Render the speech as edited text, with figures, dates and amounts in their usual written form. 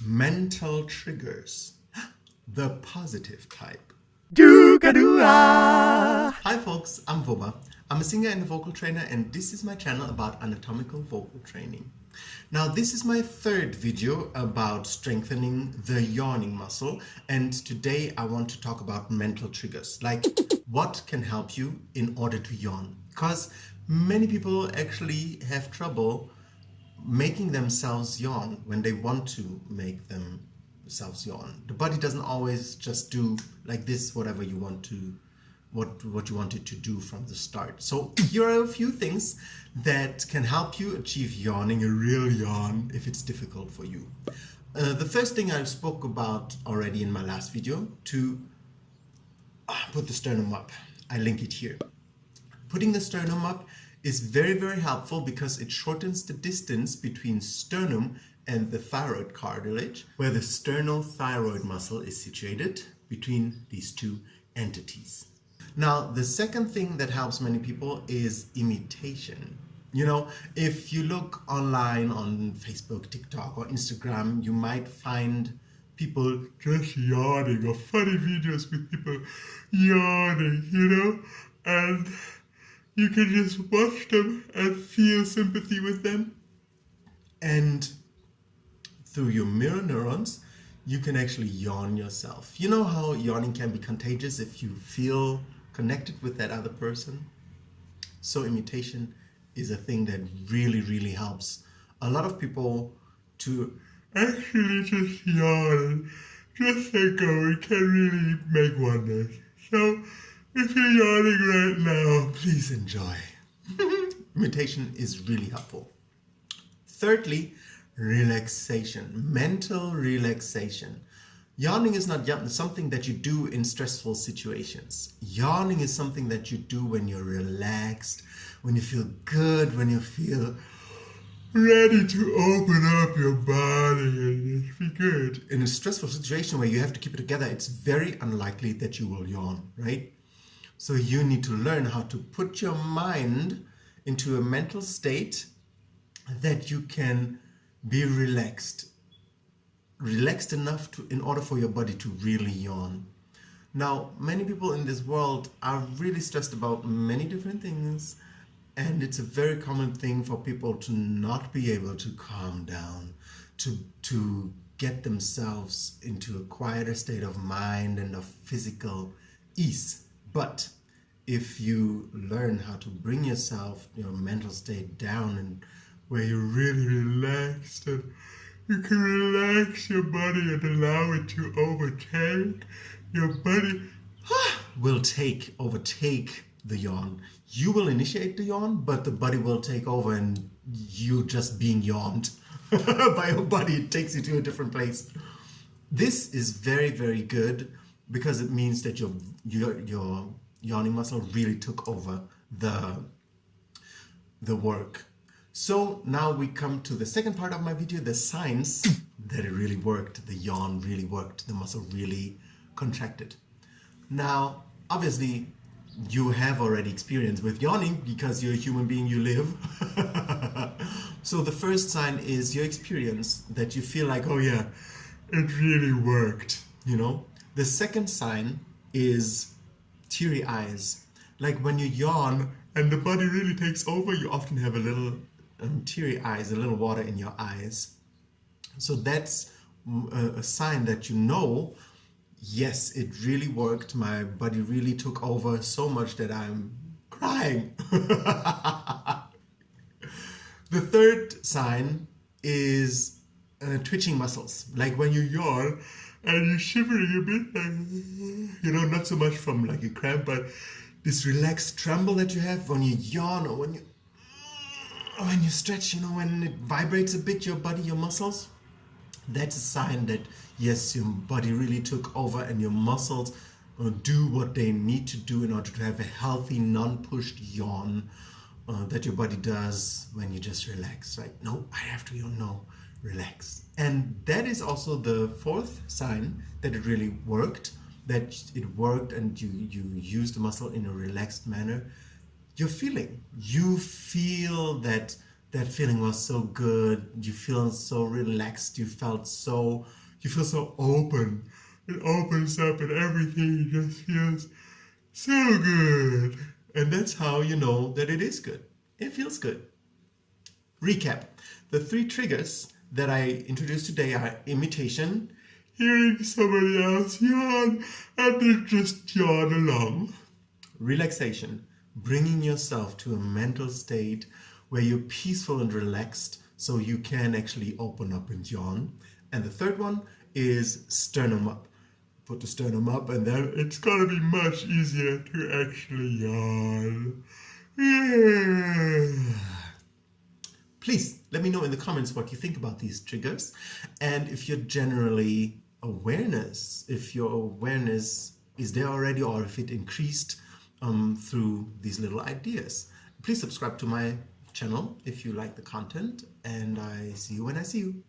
Mental triggers, the positive type. Hi folks, I'm Voba. I'm a singer and a vocal trainer, and this is my channel about anatomical vocal training. Now this is my third video about strengthening the yawning muscle, and today I want to talk about mental triggers, like what can help you in order to yawn, because many people actually have trouble making themselves yawn when they want to make themselves yawn. The body doesn't always just do like this whatever you want to, what you want it to do from the start. So here are a few things that can help you achieve yawning, a real yawn, if it's difficult for you. The first thing I spoke about already in my last video, to put the sternum up. I link it here. Putting the sternum up is very, very helpful because it shortens the distance between sternum and the thyroid cartilage, where the sternothyroid muscle is situated between these two entities. Now, the second thing that helps many people is imitation. You know, if you look online on Facebook, TikTok, or Instagram, you might find people just yawning, or funny videos with people yawning, you know, and you can just watch them and feel sympathy with them. And through your mirror neurons, you can actually yawn yourself. You know how yawning can be contagious if you feel connected with that other person? So imitation is a thing that really, really helps a lot of people to actually just yawn. Just let go, it can really make wonders. So if you're yawning right now, please enjoy. Imitation is really helpful. Thirdly, relaxation, mental relaxation. Yawning is not something that you do in stressful situations. Yawning is something that you do when you're relaxed, when you feel good, when you feel ready to open up your body and just be good. In a stressful situation where you have to keep it together, it's very unlikely that you will yawn, right? So you need to learn how to put your mind into a mental state that you can be relaxed enough in order for your body to really yawn. Now, many people in this world are really stressed about many different things, and it's a very common thing for people to not be able to calm down, to get themselves into a quieter state of mind and of physical ease. But if you learn how to bring yourself, your mental state down, and where you're really relaxed, and you can relax your body and allow it to overtake, your body will overtake the yawn. You will initiate the yawn, but the body will take over, and you just being yawned by your body. It takes you to a different place. This is very, very good because it means that your yawning muscle really took over the work. So now we come to the second part of my video, the signs that it really worked, the yawn really worked, the muscle really contracted. Now, obviously, you have already experience with yawning because you're a human being, you live. So the first sign is your experience, that you feel like, oh yeah, it really worked, you know. The second sign is teary eyes. Like when you yawn and the body really takes over, you often have a little teary eyes, a little water in your eyes. So that's a sign that you know, yes, it really worked. My body really took over so much that I'm crying. The third sign is twitching muscles. Like when you yawn and you're shivering a bit, you know, not so much from like a cramp, but this relaxed tremble that you have when you yawn, or when you stretch, you know, when it vibrates a bit, your body, your muscles. That's a sign that, yes, your body really took over and your muscles do what they need to do in order to have a healthy, non-pushed yawn that your body does when you just relax, right? No, I have to yawn, no, relax. And that is also the fourth sign that it really worked, that it worked and you use the muscle in a relaxed manner. You feel that that feeling was so good. You feel so relaxed. You feel so open. It opens up and everything just feels so good. And that's how you know that it is good. It feels good. Recap. The 3 triggers that I introduced today are imitation, hearing somebody else yawn, and then just yawn along. Relaxation, bringing yourself to a mental state where you're peaceful and relaxed so you can actually open up and yawn. And the third one is sternum up. Put the sternum up and then it's gonna be much easier to actually yawn. Yeah. Please let me know in the comments what you think about these triggers and if you're generally if your awareness is there already or if it increased through these little ideas. Please subscribe to my channel if you like the content, and I see you when I see you.